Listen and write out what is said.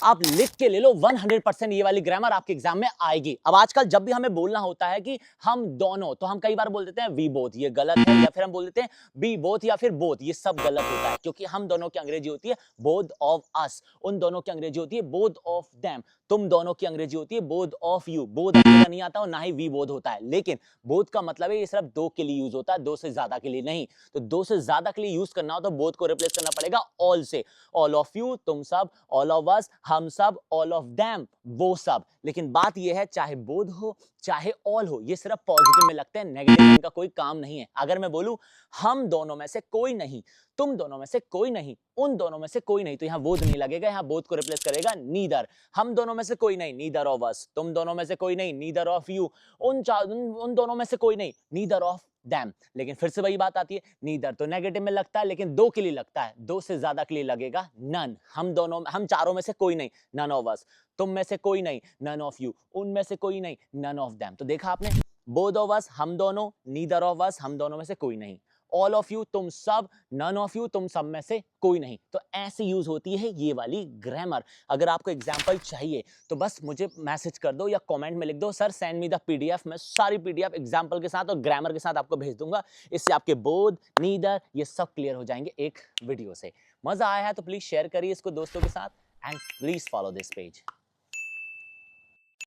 आप लिख के ले लो 100% ये वाली ग्रामर आपके एग्जाम में आएगी। अब आजकल जब भी हमें बोलना होता है कि हम दोनों, तो हम कई बार बोल देते हैं वी बोथ, ये गलत है, या फिर हम बोल देते हैं बी बोथ या फिर बोथ, ये सब गलत होता है, क्योंकि हम दोनों की अंग्रेजी होती है बोथ ऑफ अस, उन दोनों की अंग्रेजी होती है बोथ ऑफ देम, तुम दोनों की अंग्रेजी होती है बोथ ऑफ यू। बोथ अकेला नहीं आता और ना ही वी बोथ होता है, लेकिन बोथ का मतलब है ये सिर्फ दो के लिए यूज होता है, दो से ज्यादा के लिए नहीं। तो दो से ज्यादा के लिए यूज करना हो तो बोथ को रिप्लेस करना पड़ेगा ऑल से। ऑल ऑफ यू, तुम सब, ऑल ऑफ अस, हम सब, ऑल ऑफ देम, वो सब। लेकिन बात यह है, चाहे बोथ हो चाहे ऑल हो, ये सिर्फ पॉजिटिव में लगते हैं, नेगेटिव में इनका कोई काम नहीं है। अगर मैं बोलूं हम दोनों में से कोई नहीं, तुम दोनों में से कोई नहीं, उन दोनों में से कोई नहीं, तो यहां बोथ नहीं लगेगा, यहां बोथ को रिप्लेस करेगा नीदर। हम दोनों में से कोई नहीं, नीदर ऑफ अस, तुम दोनों में से कोई नहीं, नीदर ऑफ यू, उन दोनों में से कोई नहीं, नीदर ऑफ देम। लेकिन फिर से वही बात आती है, नीदर तो नेगेटिव में लगता है, लेकिन दो के लिए लगता है, दो से ज्यादा के लिए लगेगा नन। हम चारों में से कोई नहीं, नन ऑफ अस, तुम में से कोई नहीं, नन ऑफ यू, उनमें से कोई नहीं, नन ऑफ देम। तो देखा आपने, बोथ ऑफ अस हम दोनों, नीदर ऑफ अस हम दोनों में से कोई नहीं, ऑल ऑफ यू तुम सब, नन ऑफ यू तुम सब में से कोई नहीं। तो ऐसे यूज होती है ये वाली ग्रामर। अगर आपको एग्जांपल चाहिए तो बस मुझे मैसेज कर दो या कमेंट में लिख दो, sir send me the PDF. मैं सारी पीडीएफ एग्जांपल के साथ और ग्रामर के साथ आपको भेज दूंगा। इससे आपके बोथ, नीदर, ये सब क्लियर हो जाएंगे एक वीडियो से। मजा आया है तो प्लीज शेयर करिए इसको दोस्तों के साथ, and please follow this page.